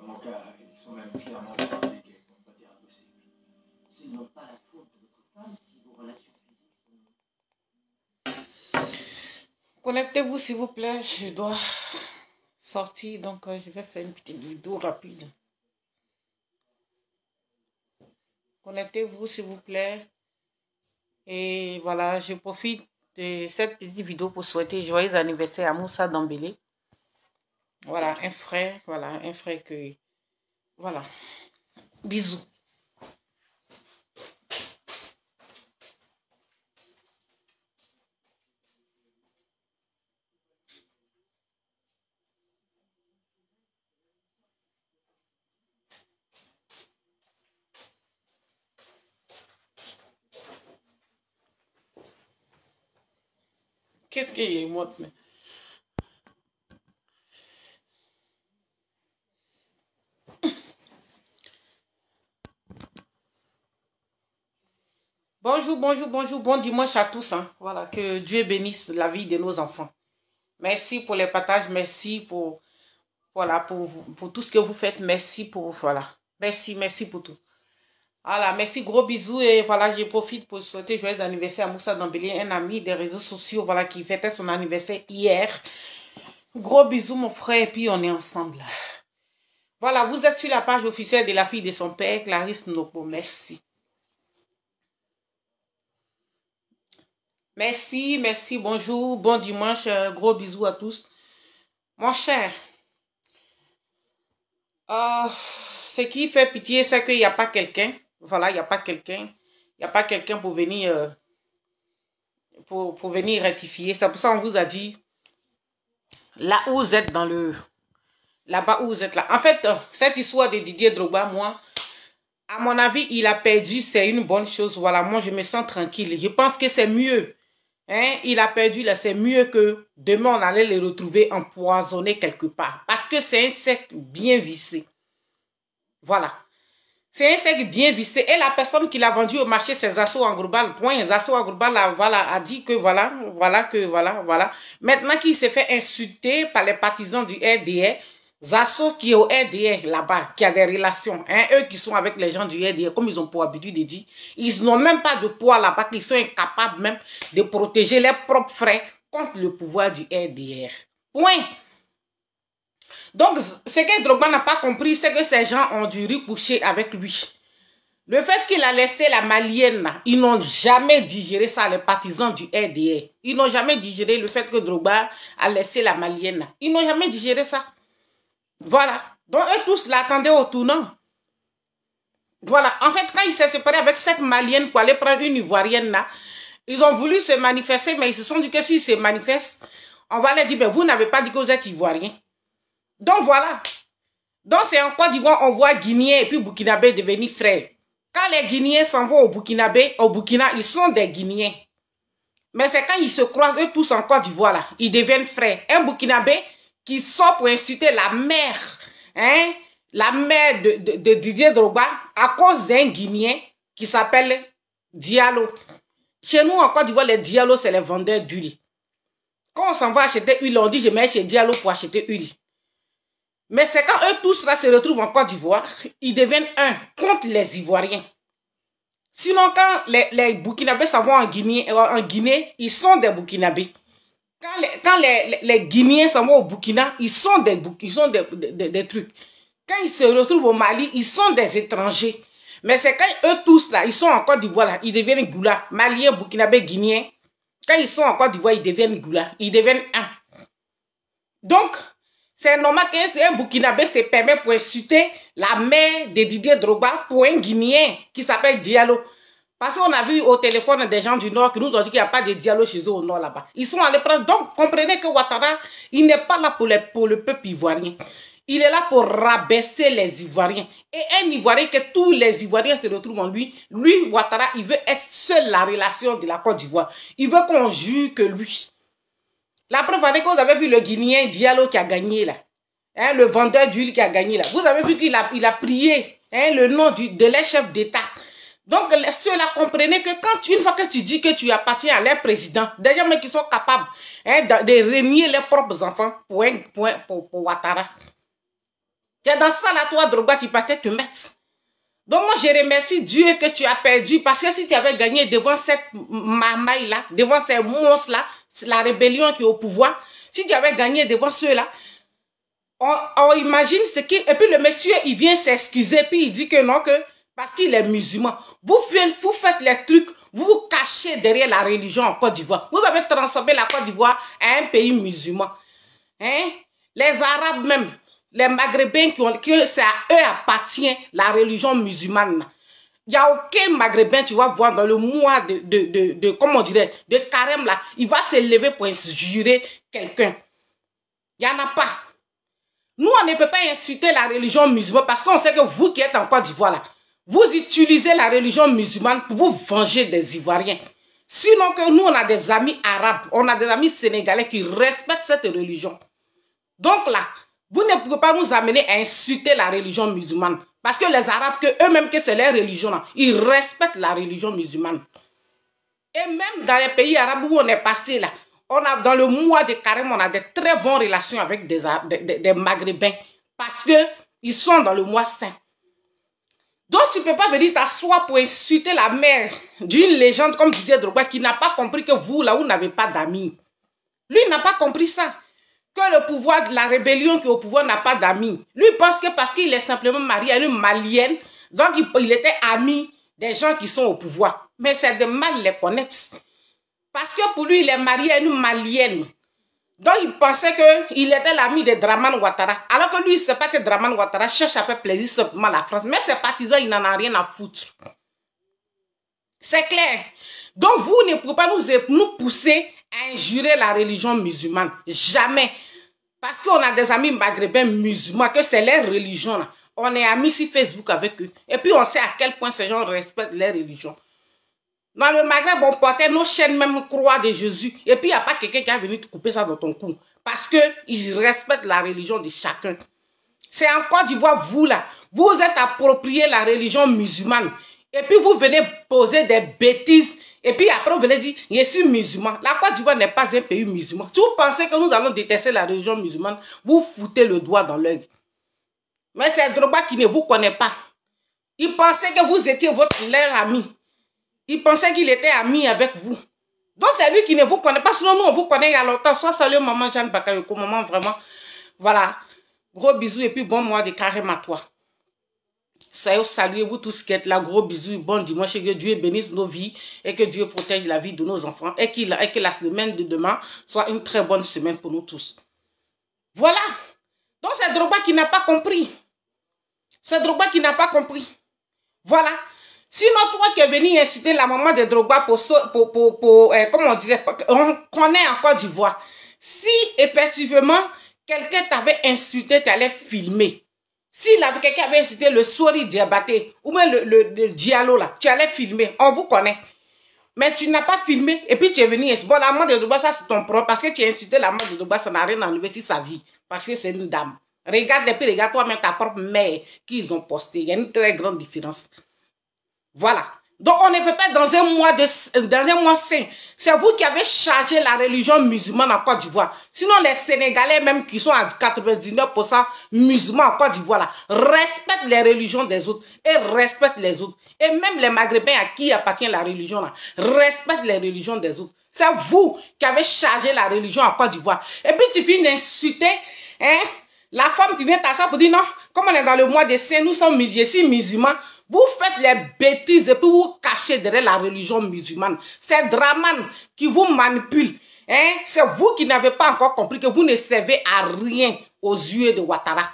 mon cas, ils sont même clairement compliqués. On peut dire impossible. Ce n'est pas la faute de votre femme si vos relations physiques sont... Connectez-vous s'il vous plaît, je dois sortir, donc je vais faire une petite vidéo rapide. Connectez-vous s'il vous plaît. Et voilà, je profite de cette petite vidéo pour souhaiter joyeux anniversaire à Moussa Dembélé. Voilà, un frère que... Voilà, bisous. Qu'est-ce qu'il y a, moi? Bonjour, bonjour, bonjour, bon dimanche à tous. Hein. Voilà, que Dieu bénisse la vie de nos enfants. Merci pour les partages, merci pour, voilà, pour tout ce que vous faites. Merci pour, voilà, merci pour tout. Voilà, merci, gros bisous. Et voilà, je profite pour souhaiter joyeux anniversaire à Moussa Dembélé, un ami des réseaux sociaux, voilà, qui fêtait son anniversaire hier. Gros bisous, mon frère, et puis on est ensemble. Voilà, vous êtes sur la page officielle de la fille de son père, Clarisse Nopo. Merci. Merci, merci, bonjour, bon dimanche, gros bisous à tous. Mon cher, ce qui fait pitié, c'est qu'il n'y a pas quelqu'un. Voilà, il n'y a pas quelqu'un. Il n'y a pas quelqu'un pour venir, pour venir rectifier. C'est pour ça qu'on vous a dit, là où vous êtes dans le... Là-bas où vous êtes là. En fait, cette histoire de Didier Drogba, moi, à mon avis, il a perdu, c'est une bonne chose. Voilà, moi, je me sens tranquille. Je pense que c'est mieux. Hein, il a perdu, là, c'est mieux que demain, on allait les retrouver empoisonnés quelque part. Parce que c'est un cercle bien vissé. Voilà. C'est un cercle bien vissé. Et la personne qui l'a vendu au marché, c'est Zasso Angrobal. Point. Zasso Angrobal a dit que voilà. Maintenant qu'il s'est fait insulter par les partisans du RDR, Zasso qui est au RDR là-bas, qui a des relations, hein, eux qui sont avec les gens du RDR, comme ils ont pour habitude de dire, ils n'ont même pas de poids là-bas, qu'ils sont incapables même de protéger leurs propres frères contre le pouvoir du RDR. Point. Donc, ce que Drogba n'a pas compris, c'est que ces gens ont dû recoucher avec lui. Le fait qu'il a laissé la malienne, ils n'ont jamais digéré ça, les partisans du RDR. Ils n'ont jamais digéré le fait que Drogba a laissé la malienne. Ils n'ont jamais digéré ça. Voilà. Donc, eux tous l'attendaient au tournant. Voilà. En fait, quand il s'est séparé avec cette malienne pour aller prendre une ivoirienne là, ils ont voulu se manifester, mais ils se sont dit que s'ils se manifestent, on va leur dire, ben, vous n'avez pas dit que vous êtes ivoirien. Donc, voilà. Donc, c'est en Côte d'Ivoire, on voit Guinéens et puis Burkinabé devenir frères. Quand les Guinéens s'en vont au Burkina, ils sont des Guinéens. Mais c'est quand ils se croisent, eux tous en Côte d'Ivoire, là, ils deviennent frères. Un Burkinabé qui sort pour insulter la mère, hein, la mère de Didier Drogba, à cause d'un Guinéen qui s'appelle Diallo. Chez nous, en Côte d'Ivoire, les Diallo, c'est les vendeurs d'huile. Quand on s'en va acheter huile, on dit je mets chez Diallo pour acheter huile. Mais c'est quand eux tous là se retrouvent en Côte d'Ivoire, ils deviennent un contre les Ivoiriens. Sinon, quand les Burkinabés s'en vont en Guinée, ils sont des Burkinabés. Quand les Guinéens s'en vont au Burkina, ils sont des trucs. Quand ils se retrouvent au Mali, ils sont des étrangers. Mais c'est quand eux tous là, ils sont en Côte d'Ivoire là, ils deviennent Goula. Maliens, Burkinabés, Guinéens. Quand ils sont en Côte d'Ivoire, ils deviennent Goula. Ils deviennent un. Donc, c'est normal qu'un Burkinabé se permet pour insulter la mère de Didier Drogba pour un Guinéen qui s'appelle Diallo. Parce qu'on a vu au téléphone des gens du Nord qui nous ont dit qu'il n'y a pas de Diallo chez eux au Nord là-bas. Ils sont allés prendre. Donc, comprenez que Ouattara, il n'est pas là pour le peuple ivoirien. Il est là pour rabaisser les Ivoiriens. Et un Ivoirien, que tous les Ivoiriens se retrouvent en lui, lui, Ouattara, il veut être seul la relation de la Côte d'Ivoire. Il veut qu'on jure que lui. La preuve est que vous avez vu le Guinéen Diallo qui a gagné là. Hein, le vendeur d'huile qui a gagné là. Vous avez vu qu'il a prié, hein, le nom de leur chef d'État. Donc, ceux-là comprenez que quand une fois que tu dis que tu appartiens à leur président, des gens qui sont capables, hein, de renier leurs propres enfants pour Ouattara. C'est dans ça, là, toi, Drogba, qui partait te mettre. Donc, moi, je remercie Dieu que tu as perdu, parce que si tu avais gagné devant cette marmaille-là, devant ces monstres-là, la rébellion qui est au pouvoir, si tu avais gagné devant ceux-là, on imagine ce qui... Et puis, le monsieur, il vient s'excuser, puis il dit que non, que parce qu'il est musulman. Vous faites les trucs, vous vous cachez derrière la religion en Côte d'Ivoire. Vous avez transformé la Côte d'Ivoire à un pays musulman. Hein? Les Arabes même, les Maghrébins que c'est à eux appartient la religion musulmane. Il n'y a aucun Maghrébin, tu vas voir, dans le mois comment on dirait, de carême là, il va se lever pour injurer quelqu'un. Il n'y en a pas. Nous, on ne peut pas insulter la religion musulmane parce qu'on sait que vous qui êtes en Côte d'Ivoire là, vous utilisez la religion musulmane pour vous venger des Ivoiriens. Sinon que nous, on a des amis arabes, on a des amis sénégalais qui respectent cette religion. Donc là, vous ne pouvez pas nous amener à insulter la religion musulmane. Parce que les Arabes, eux-mêmes, que c'est leur religion, là, ils respectent la religion musulmane. Et même dans les pays arabes où on est passé là, dans le mois de carême, on a de très bonnes relations avec des Maghrébins. Parce qu'ils sont dans le mois saint. Donc tu ne peux pas venir t'asseoir pour insulter la mère d'une légende comme Didier Drogba qui n'a pas compris que vous, là, vous n'avez pas d'amis. Lui, il n'a pas compris ça. Que le pouvoir de la rébellion qui est au pouvoir n'a pas d'amis. Lui, il pense que parce qu'il est simplement marié à une malienne, donc il était ami des gens qui sont au pouvoir. Mais c'est de mal les connaître. Parce que pour lui, il est marié à une malienne. Donc, il pensait qu'il était l'ami de Dramane Ouattara. Alors que lui, il ne sait pas que Dramane Ouattara cherche à faire plaisir simplement à la France. Mais ses partisans, il n'en a rien à foutre. C'est clair. Donc, vous ne pouvez pas nous pousser à injurer la religion musulmane. Jamais. Parce qu'on a des amis maghrébins musulmans, que c'est leur religion. Là. On est amis sur Facebook avec eux. Et puis, on sait à quel point ces gens respectent leur religion. Dans le Maghreb, on portait nos chaînes, même croix de Jésus. Et puis, il n'y a pas quelqu'un qui a venu te couper ça dans ton cou. Parce qu'ils respectent la religion de chacun. C'est en Côte d'Ivoire, vous là, vous êtes approprié la religion musulmane. Et puis, vous venez poser des bêtises. Et puis, après, vous venez dire, je suis musulman. La Côte d'Ivoire n'est pas un pays musulman. Si vous pensez que nous allons détester la religion musulmane, vous foutez le doigt dans l'œil. Mais c'est Drogba qui ne vous connaît pas. Il pensait que vous étiez leur ami. Il pensait qu'il était ami avec vous. Donc, c'est lui qui ne vous connaît pas. Sinon, nous, on vous connaît il y a longtemps. Soit salut, maman Jeanne Bakayoko, maman, vraiment. Voilà. Gros bisous et puis bon mois de carême à toi. Saluez-vous tous qui êtes là. Gros bisous, bon dimanche. Et que Dieu bénisse nos vies et que Dieu protège la vie de nos enfants. Et que la semaine de demain soit une très bonne semaine pour nous tous. Voilà. Donc, c'est Drogba qui n'a pas compris. C'est Drogba qui n'a pas compris. Voilà. Sinon, toi qui es venu insulter la maman de Drogba comment on dirait, on connaît en Côte d'Ivoire. Si effectivement, quelqu'un t'avait insulté, tu allais filmer. Si quelqu'un avait insulté le Sori Diabaté, ou même le Diallo là, tu allais filmer. On vous connaît. Mais tu n'as pas filmé, et puis tu es venu insulter. Bon, la maman de Drogba, ça c'est ton propre, parce que tu as insulté la maman de Drogba, ça n'a rien enlevé sur sa vie. Parce que c'est une dame. Regarde, et puis regarde toi-même ta propre mère qu'ils ont posté. Il y a une très grande différence. Voilà. Donc, on ne peut pas dans un mois saint. C'est vous qui avez chargé la religion musulmane en Côte d'Ivoire. Sinon, les Sénégalais même qui sont à 99% musulmans en Côte d'Ivoire, respectent les religions des autres et respectent les autres. Et même les Maghrébins à qui appartient la religion, là, respectent les religions des autres. C'est vous qui avez chargé la religion en Côte d'Ivoire. Et puis, tu finis d'insulter, hein, la femme qui vient t'asseoir pour dire non, comme on est dans le mois des saints, nous sommes musulmans. Vous faites les bêtises et puis vous cachez derrière la religion musulmane. C'est Dramane qui vous manipule. Hein? C'est vous qui n'avez pas encore compris que vous ne servez à rien aux yeux de Ouattara.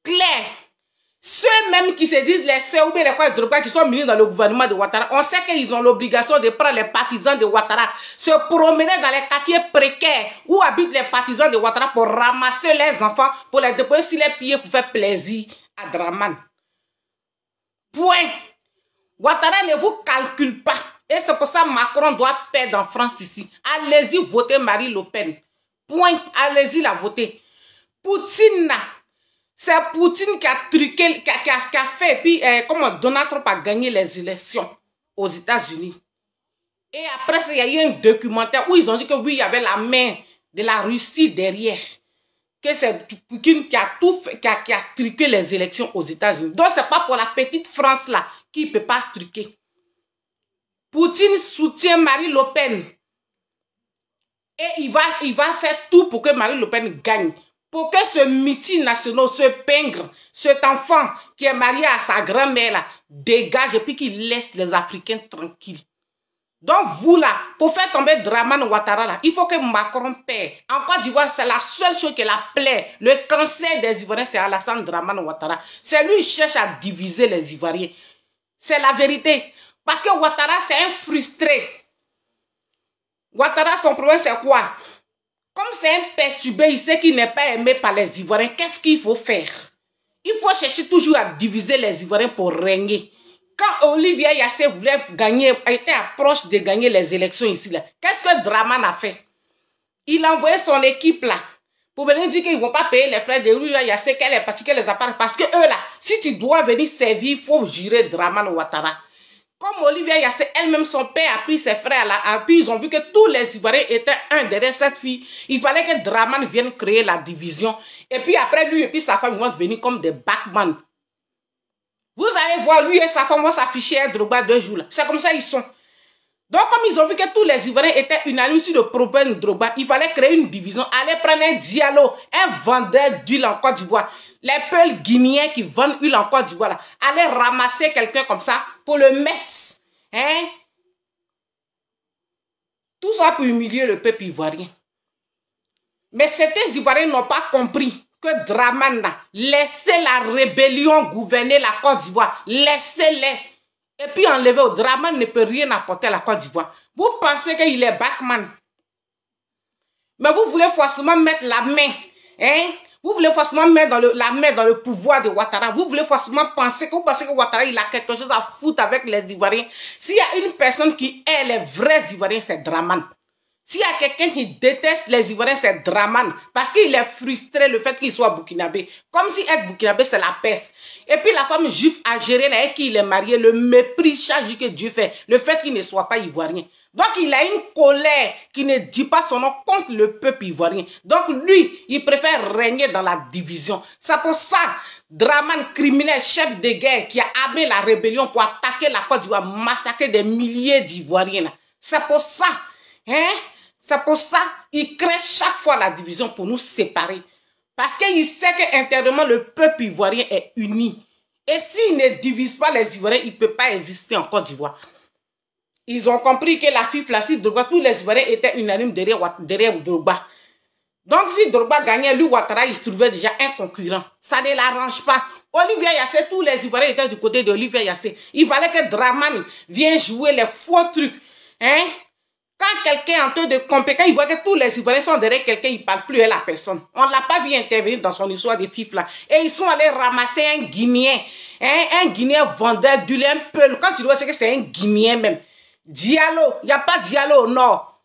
Claire. Ceux-mêmes qui se disent les sœurs ou bien les frères Drogba qui sont ministres dans le gouvernement de Ouattara, on sait qu'ils ont l'obligation de prendre les partisans de Ouattara, se promener dans les quartiers précaires où habitent les partisans de Ouattara pour ramasser les enfants, pour les déposer sur les pieds pour faire plaisir à Dramane. Point. Ouattara ne vous calcule pas. Et c'est pour ça que Macron doit perdre en France ici. Allez-y voter Marine Le Pen. Point. Allez-y la voter. Poutine là. C'est Poutine qui a truqué, qui a fait, puis comment Donald Trump a gagné les élections aux États-Unis. Et après, il y a eu un documentaire où ils ont dit que oui, il y avait la main de la Russie derrière. que c'est Poutine qui a tout fait, qui a truqué les élections aux États-Unis. Donc, c'est pas pour la petite France là qui ne peut pas truquer. Poutine soutient Marine Le Pen. Et il va faire tout pour que Marine Le Pen gagne. Pour que ce multinational, ce pingre, cet enfant qui est marié à sa grand-mère là, dégage et puis qu'il laisse les Africains tranquilles. Donc vous là, pour faire tomber Dramane Ouattara là, il faut que Macron paie. En Côte d'Ivoire, c'est la seule chose qui la plaît. Le cancer des Ivoiriens, c'est Alassane Dramane Ouattara. C'est lui qui cherche à diviser les Ivoiriens. C'est la vérité. Parce que Ouattara, c'est un frustré. Ouattara, son problème, c'est quoi? Comme c'est un perturbé, il sait qu'il n'est pas aimé par les Ivoiriens. Qu'est-ce qu'il faut faire? Il faut chercher toujours à diviser les Ivoiriens pour régner. Quand Olivier Yassé voulait gagner, était proche de gagner les élections ici, qu'est-ce que Dramane a fait? Il a envoyé son équipe là pour venir dire qu'ils ne vont pas payer les frais de Olivier Yassé, qu'elle est partie, qu'elle les a pas. Parce que eux là, si tu dois venir servir, il faut jurer Dramane Ouattara. Comme Olivier Yassé, elle-même, son père a pris ses frères là, puis ils ont vu que tous les Ivoiriens étaient un derrière cette fille. Il fallait que Dramane vienne créer la division. Et puis après, lui et puis sa femme vont devenir comme des backman. Vous allez voir, lui et sa femme vont s'afficher à Drogba 2 jours. C'est comme ça ils sont. Donc, comme ils ont vu que tous les Ivoiriens étaient unanimes sur le problème de Drogba, il fallait créer une division. Aller prendre un Diallo, un vendeur d'huile en Côte d'Ivoire. Les peuples guinéens qui vendent huile en Côte d'Ivoire, aller ramasser quelqu'un comme ça pour le mettre. Hein? Tout ça pour humilier le peuple ivoirien. Mais certains Ivoiriens n'ont pas compris que Dramane, laissez la rébellion gouverner la Côte d'Ivoire. Laissez-les. Et puis enlever au Dramane ne peut rien apporter à la Côte d'Ivoire. Vous pensez qu'il est backman. Mais vous voulez forcément mettre la main. Hein? Vous voulez forcément mettre la main dans le pouvoir de Ouattara. Vous voulez forcément penser que Ouattara il a quelque chose à foutre avec les Ivoiriens. S'il y a une personne qui est les vrais Ivoiriens, c'est Dramane. S'il y a quelqu'un qui déteste les Ivoiriens, c'est Dramane. Parce qu'il est frustré le fait qu'il soit burkinabé. Comme si être burkinabé, c'est la peste. Et puis la femme juive algérienne avec qui il est marié, le mépris chaque jour que Dieu fait. Le fait qu'il ne soit pas ivoirien. Donc il a une colère qui ne dit pas son nom contre le peuple ivoirien. Donc lui, il préfère régner dans la division. C'est pour ça, Dramane, criminel, chef de guerre, qui a armé la rébellion pour attaquer la Côte d'Ivoire, massacrer des milliers d'Ivoiriens. C'est pour ça, hein? C'est pour ça qu'il crée chaque fois la division pour nous séparer. Parce qu'il sait qu'intérieurement, le peuple ivoirien est uni. Et s'il ne divise pas les Ivoiriens, il ne peut pas exister en Côte d'Ivoire. Ils ont compris que la FIFA, là, si Drogba, tous les Ivoiriens étaient unanimes derrière Drogba. Donc si Drogba gagnait, lui, Ouattara, il se trouvait déjà un concurrent. Ça ne l'arrange pas. Olivier Yassé, tous les Ivoiriens étaient du côté de Olivier Yassé. Il fallait que Dramane vienne jouer les faux trucs. Hein? Quand quelqu'un est en train de compétir, il voit que tous les Ivoiriens sont derrière quelqu'un, il ne parle plus à la personne. On ne l'a pas vu intervenir dans son histoire de FIFA là. Et ils sont allés ramasser un Guinéen. Hein? Un Guinéen vendeur d'huile, un peu. Quand tu vois, c'est que c'est un Guinéen même. Diallo, il n'y a pas Diallo au nord.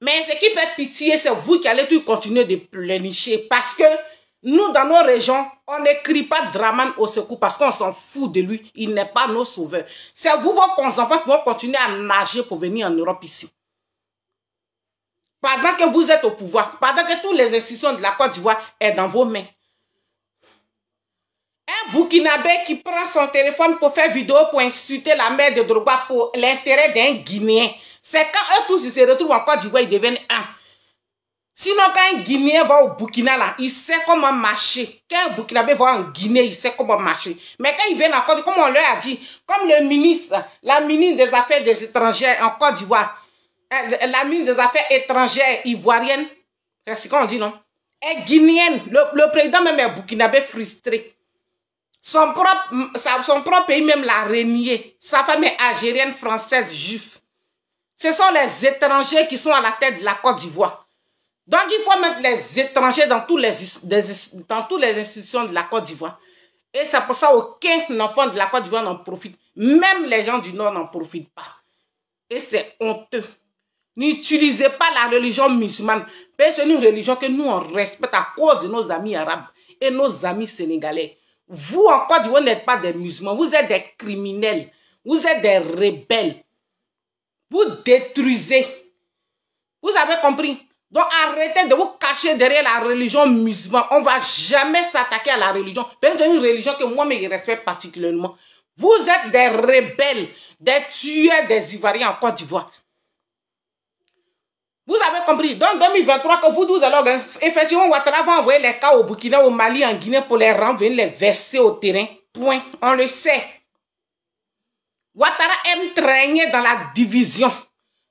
Mais ce qui fait pitié, c'est vous qui allez tout continuer de plénicher. Parce que nous, dans nos régions, on n'écrit pas Dramane au secours parce qu'on s'en fout de lui. Il n'est pas nos sauveurs. C'est vous, vos enfants, qui vont continuer à nager pour venir en Europe ici. Pendant que vous êtes au pouvoir, pendant que toutes les institutions de la Côte d'Ivoire sont dans vos mains. Un Burkinabé qui prend son téléphone pour faire vidéo pour insulter la mère de Drogba pour l'intérêt d'un Guinéen. C'est quand eux tous ils se retrouvent en Côte d'Ivoire, ils deviennent un. Sinon, quand un Guinéen va au Burkina, là, il sait comment marcher. Quand un Burkinabé va en Guinée, il sait comment marcher. Mais quand ils viennent en Côte d'Ivoire, comme on leur a dit, comme le ministre, la ministre des Affaires des étrangères en Côte d'Ivoire, la ministre des Affaires étrangères ivoirienne, c'est ce qu'on dit, non? Est guinéenne. Le président même est burkinabé frustré. Son propre pays même l'a renié. Sa femme est algérienne, française, juive. Ce sont les étrangers qui sont à la tête de la Côte d'Ivoire. Donc il faut mettre les étrangers dans toutes les institutions de la Côte d'Ivoire. Et c'est pour ça qu'aucun enfant de la Côte d'Ivoire n'en profite. Même les gens du Nord n'en profitent pas. Et c'est honteux. N'utilisez pas la religion musulmane. C'est une religion que nous on respecte à cause de nos amis arabes et nos amis sénégalais. Vous en Côte d'Ivoire n'êtes pas des musulmans. Vous êtes des criminels. Vous êtes des rebelles. Vous détruisez. Vous avez compris? Donc arrêtez de vous cacher derrière la religion musulmane. On ne va jamais s'attaquer à la religion. C'est une religion que moi je respecte particulièrement. Vous êtes des rebelles, des tueurs des Ivoiriens en Côte d'Ivoire. Vous avez compris, dans 2023, que vous allez, effectivement, Ouattara va envoyer les cas au Burkina, au Mali, en Guinée pour les renvoyer, les verser au terrain. Point. On le sait. Ouattara aime traîner dans la division.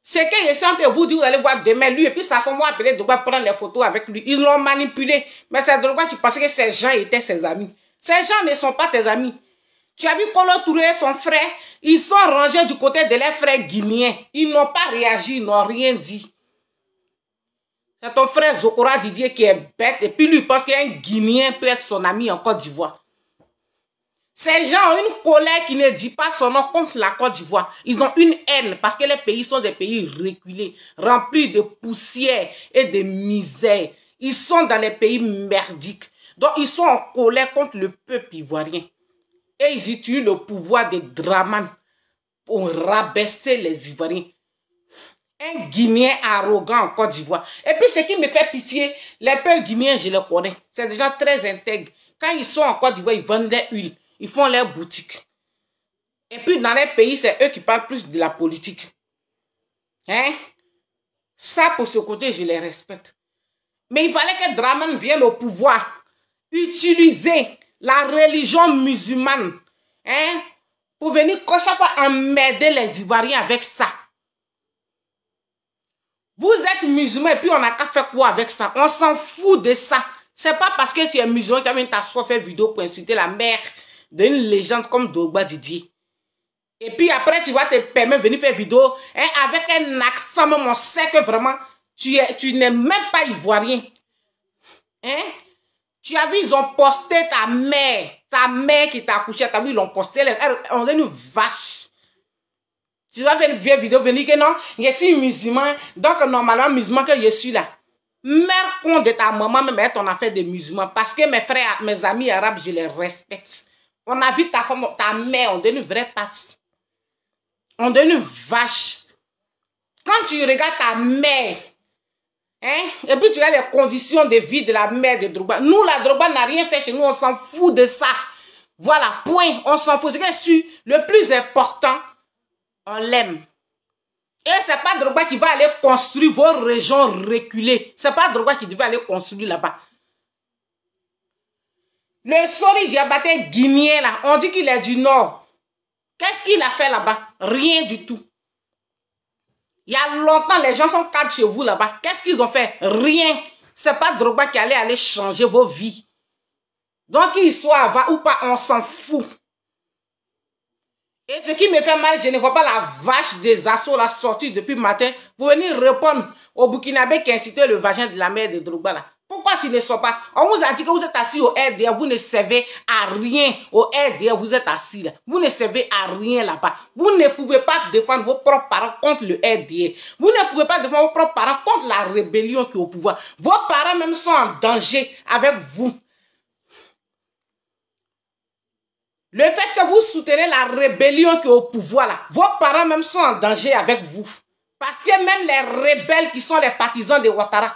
C'est que je suis en train de vous dire, vous allez voir demain, lui, et puis sa femme m'a appelé Drogba prendre les photos avec lui. Ils l'ont manipulé. Mais c'est Drogba qui pensait que ces gens étaient ses amis. Ces gens ne sont pas tes amis. Tu as vu Kolo Touré et son frère, ils sont rangés du côté de leurs frères guinéens. Ils n'ont pas réagi, ils n'ont rien dit. C'est ton frère Zokora Didier qui est bête et puis lui pense qu'un Guinéen peut être son ami en Côte d'Ivoire. Ces gens ont une colère qui ne dit pas son nom contre la Côte d'Ivoire. Ils ont une haine parce que les pays sont des pays reculés, remplis de poussière et de misère. Ils sont dans les pays merdiques. Donc ils sont en colère contre le peuple ivoirien. Et ils utilisent le pouvoir des Dramane pour rabaisser les Ivoiriens. Un Guinéen arrogant en Côte d'Ivoire. Et puis ce qui me fait pitié, les peuples guinéens, je les connais. C'est des gens très intègres. Quand ils sont en Côte d'Ivoire, ils vendent des huiles. Ils font leurs boutiques. Et puis dans les pays, c'est eux qui parlent plus de la politique. Hein? Ça, pour ce côté, je les respecte. Mais il fallait que Dramane vienne au pouvoir. Utiliser la religion musulmane. Hein? Pour venir chaque fois emmerder les Ivoiriens avec ça. Vous êtes musulman et puis on n'a qu'à faire quoi avec ça? On s'en fout de ça. C'est pas parce que tu es musulman que tu as t'asseoir faire vidéo pour insulter la mère d'une légende comme Drogba Didier. Et puis après, tu vas te permettre de venir faire vidéo hein, avec un accent, même on sait que vraiment, tu n'es même pas ivoirien. Hein? Tu as vu, ils ont posté ta mère qui t'a accouché, tu as vu, ils l'ont posté, on est une vache. Tu vas faire une vieille vidéo, venir que non, je suis musulman, donc normalement musulman que je suis là. Mère con de ta maman, même ton affaire de musulman, parce que mes frères, mes amis arabes, je les respecte. On a vu ta femme, ta mère, on donne une vraie patte. On donne une vache. Quand tu regardes ta mère, hein, et puis tu regardes les conditions de vie de la mère de Drogba. Nous, la Drogba n'a rien fait chez nous, on s'en fout de ça. Voilà, point, on s'en fout. C'est que je le plus important, on l'aime. Et c'est pas Drogba qui va aller construire vos régions reculées. C'est pas Drogba qui devait aller construire là-bas. Le Sori Diabaté guinéen là, on dit qu'il est du nord. Qu'est-ce qu'il a fait là-bas? Rien du tout. Il y a longtemps, les gens sont calmes chez vous là-bas. Qu'est-ce qu'ils ont fait? Rien. C'est pas Drogba qui allait aller changer vos vies. Donc qu'il soit avant ou pas, on s'en fout. Et ce qui me fait mal, je ne vois pas la vache des assauts la sortie depuis le matin pour venir répondre au Burkinabé qui a incité le vagin de la mère de Drogba là. Pourquoi tu ne sors pas? On vous a dit que vous êtes assis au RDR, vous ne servez à rien. Au RDR, vous êtes assis là. Vous ne servez à rien là-bas. Vous ne pouvez pas défendre vos propres parents contre le RDR. Vous ne pouvez pas défendre vos propres parents contre la rébellion qui est au pouvoir. Vos parents même sont en danger avec vous. Le fait que vous soutenez la rébellion qui est au pouvoir là, vos parents même sont en danger avec vous. Parce que même les rebelles qui sont les partisans de Ouattara,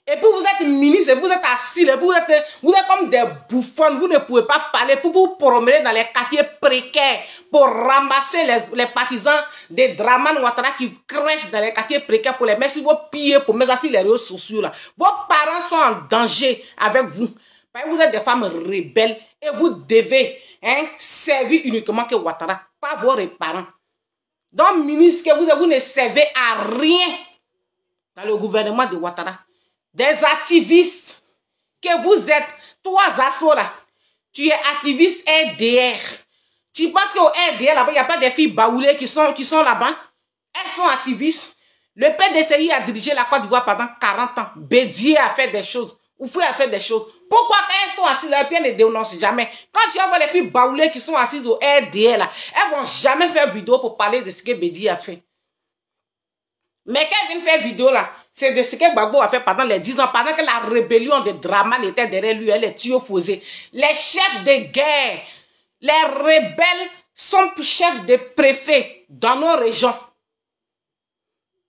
et puis vous êtes ministre, vous êtes assis, vous êtes comme des bouffons, vous ne pouvez pas parler pour vous promener dans les quartiers précaires pour ramasser les partisans de Dramane Ouattara qui crèchent dans les quartiers précaires pour les mettre sur vos pieds, pour mettre sur les réseaux sociaux là. Vos parents sont en danger avec vous. Parce que vous êtes des femmes rebelles et vous devez servir uniquement que Ouattara, pas vos parents. Donc, ministre, que vous ne servez à rien dans le gouvernement de Ouattara. Des activistes que vous êtes, toi Zasso là, tu es activiste RDR. Tu penses qu'au RDR là-bas, il n'y a pas des filles baoulées qui sont là-bas? Elles sont activistes. Le PDCI a dirigé la Côte d'Ivoire pendant 40 ans. Bédier a fait des choses. Oufoué a fait des choses. Pourquoi quand elles sont assises là, elles ne dénoncent jamais? Quand tu vois les filles baoulées qui sont assises au RDR là, elles ne vont jamais faire vidéo pour parler de ce que Bédier a fait. Mais quand elles viennent faire vidéo là, c'est de ce que Gbagbo a fait pendant les 10 ans, pendant que la rébellion de Dramane était derrière lui, elle est tuefausée. Les chefs de guerre, les rebelles sont chefs de préfets dans nos régions.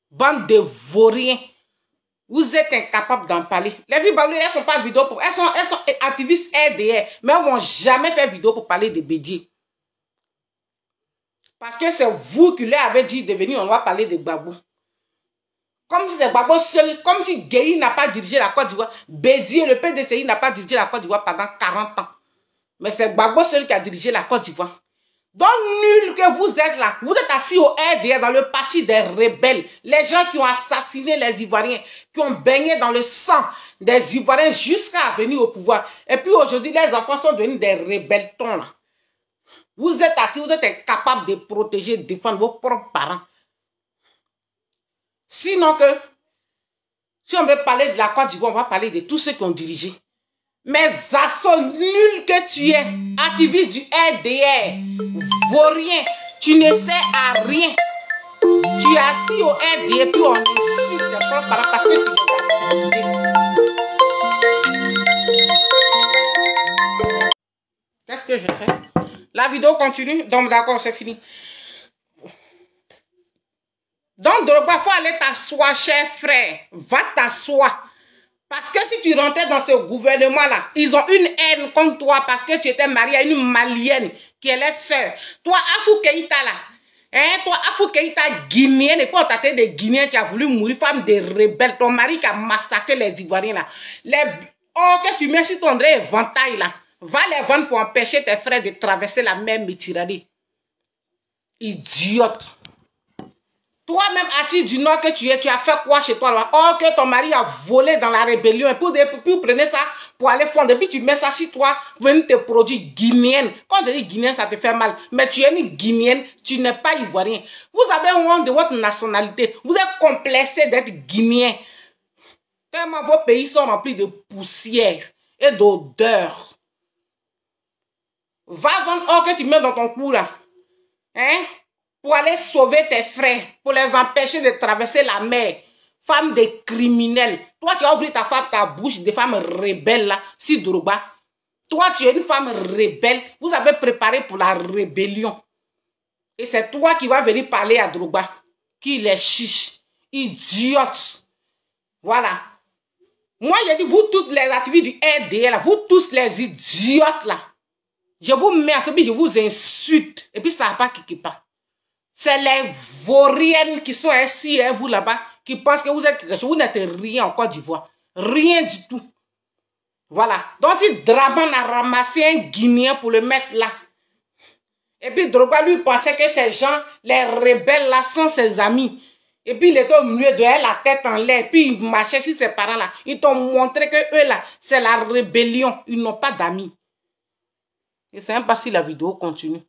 Bande de vauriens. Vous êtes incapable d'en parler. Les filles Baoulé, elles ne font pas vidéo pour... Elles sont activistes RDR, mais elles ne vont jamais faire vidéo pour parler de Bédié. Parce que c'est vous qui leur avez dit de venir, on va parler de Gbagbo. Comme si c'est Gbagbo seul, comme si Gueye n'a pas dirigé la Côte d'Ivoire. Bédié, le PDCI, n'a pas dirigé la Côte d'Ivoire pendant 40 ans. Mais c'est Gbagbo seul qui a dirigé la Côte d'Ivoire. Donc, nul que vous êtes là, vous êtes assis au RDR dans le parti des rebelles. Les gens qui ont assassiné les Ivoiriens, qui ont baigné dans le sang des Ivoiriens jusqu'à venir au pouvoir. Et puis aujourd'hui, les enfants sont devenus des rebelles-tons là. Vous êtes assis, vous êtes incapable de protéger, de défendre vos propres parents. Sinon que, si on veut parler de la Côte d'Ivoire, on va parler de tous ceux qui ont dirigé. Mais Zasso, nul que tu es, activiste du RDR, vaurien, tu ne sais à rien. Tu es assis au RDR, puis on insulte tes propres parents parce que tu es. Qu'est-ce que je fais? La vidéo continue, donc d'accord, c'est fini. Donc, Drogba, il faut aller t'asseoir, cher frère. Va t'asseoir. Parce que si tu rentrais dans ce gouvernement-là, ils ont une haine contre toi parce que tu étais marié à une malienne qui est leur sœur. Toi, Afou Keïta là, hein, toi, Afou Keïta guinéenne, et puis on t'a traité de Guinéen qui a voulu mourir, femme de rebelle, ton mari qui a massacré les Ivoiriens là. Oh, que tu mets sur ton éventail là, va les vendre pour empêcher tes frères de traverser la mer Méditerranée. Idiote. Toi-même, Ati du Nord que tu es, tu as fait quoi chez toi là? Oh, que ton mari a volé dans la rébellion. Et puis vous prenez ça pour aller fondre. Et puis tu mets ça sur toi, venir te produire guinéenne. Quand on dit guinéenne, ça te fait mal. Mais tu es une guinéenne, tu n'es pas ivoirien. Vous avez honte de votre nationalité. Vous êtes complexé d'être guinéen. Tellement vos pays sont remplis de poussière et d'odeur. Va vendre or que tu mets dans ton cou là. Hein? Pour aller sauver tes frères, pour les empêcher de traverser la mer. Femme de criminels. Toi qui as ouvert ta bouche des femmes rebelles là, si Drogba. Toi tu es une femme rebelle. Vous avez préparé pour la rébellion. Et c'est toi qui vas venir parler à Drogba. Qui les chiche. Idiote. Voilà. Moi j'ai dit, vous tous les activistes du RDL là, vous tous les idiotes là. Je vous mets à ce but, je vous insulte. Et puis ça va pas quelque part. C'est les vauriennes qui sont assis, vous là-bas, qui pensent que vous êtes quelque chose. Vous n'êtes rien en Côte d'Ivoire. Rien du tout. Voilà. Donc si Draman a ramassé un Guinéen pour le mettre là, et puis Drogba lui pensait que ces gens, les rebelles là, sont ses amis. Et puis il était au milieu de elle, la tête en l'air, puis il marchait sur ses parents là. Ils t'ont montré que eux là, c'est la rébellion. Ils n'ont pas d'amis. Et c'est même pas si la vidéo continue.